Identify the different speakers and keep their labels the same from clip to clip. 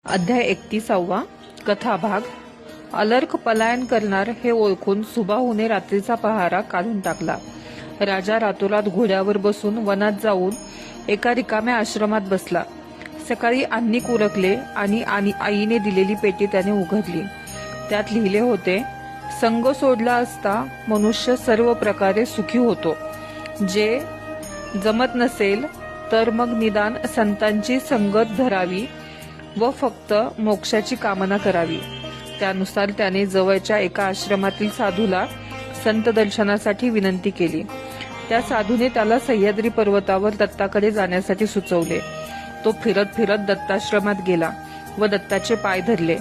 Speaker 1: अध्याय 31 कथाभाग। अलर्क पलायन करणार हे ओळखून सुबाहूने रात्रीचा पहारा काढून टाकला। राजा रातोरात घोड्यावर बसून वनात जाऊन एका रिकाम्या आश्रमात बसला। सकाळी अन्निक उरकले आणि आईने दिलेली पेटी त्याने उघडली। त्यात लिहिले होते, संग सोडला असता मनुष्य सर्व प्रकारे सुखी होतो। जे जमत नसेल तर मग निदान संतांची संगत धरावी व फक्त मोक्षाची कामना करावी। त्यानुसार त्याने जवळच्या एका आश्रमातील साधूला संत दर्शनासाठी विनंती केली। त्या साधूने त्याला सह्याद्री पर्वतावर दत्ताकडे जाण्यासाठी सुचवले। तो फिरत फिरत दत्ताश्रमात गेला व दत्ताचे पाय धरले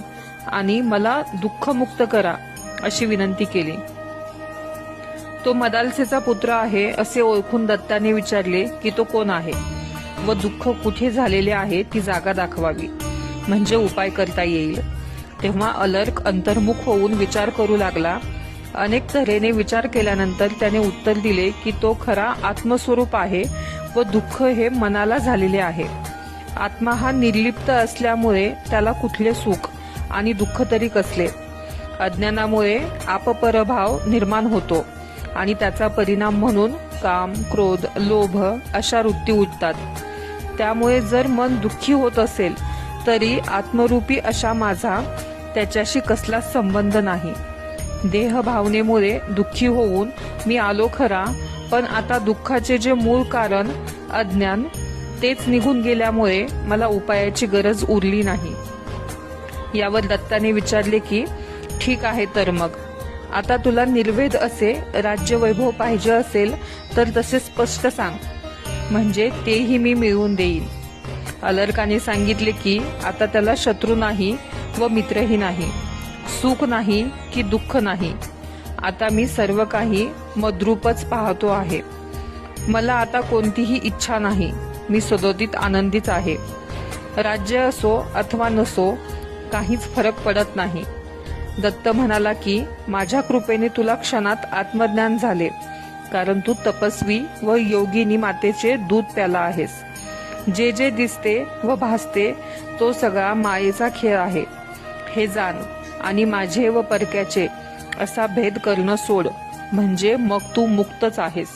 Speaker 1: आणि मला दुःखमुक्त करा अशी विनंती केली। तो मदालसेचा पुत्र आहे असे ओळखून दत्ताने विचारले की तो कोण आहे व दुःख कुठे झालेले आहे ती जागा दाखवावी, म्हणजे उपाय करता येईल। तेव्हा अलर्क अंतर्मुख होऊन विचार करू लागला। अनेक तऱ्हेने विचार केल्यानंतर त्याने उत्तर दिले की तो खरा आत्मस्वरूप आहे व दुःख हे मनाला झालेले आहे। आत्मा हा निर्लिप्त असल्यामुळे त्याला कुठले सुख आणि दुःख तरी कसले। अज्ञानामुळे आपपरभाव निर्माण होतो आणि त्याचा परिणाम म्हणून काम, क्रोध, लोभ अशा वृत्ती उठतात। त्यामुळे जर मन दुःखी होत असेल तरी आत्मरूपी अशा माझा त्याच्याशी कसलाच संबंध नाही। देह भावनेमुळे दुःखी होऊन मी आलो खरा, पण आता दुःखाचे जे मूळ कारण अज्ञान तेच निघून गेल्यामुळे मला उपायाची गरज उरली नाही। यावर दत्ताने विचारले की ठीक आहे, तर मग आता तुला निर्वेद असे राज्य वैभव पाहिजे असेल तर तसे स्पष्ट सांग, म्हणजे तेही मी मिळवून देईन। अलर्काने सांगितले की आता त्याला शत्रू नाही व मित्रही नाही, सुख नाही की दुःख नाही। आता मी सर्व काही मद्रूपच पाहतो आहे। मला आता कोणतीही इच्छा नाही, मी सदोदित आनंदीच आहे। राज्य असो अथवा नसो काहीच फरक पडत नाही। दत्त म्हणाला की माझ्या कृपेने तुला क्षणात आत्मज्ञान झाले, कारण तू तपस्वी व योगिनी मातेचे दूध प्याला आहेस। जे जे दिसते व भासते तो सगळा मायेचा खेळ आहे हे जाण आणि माझे व परक्याचे असा भेद करणं सोड, म्हणजे मग तू मुक्तच आहेस।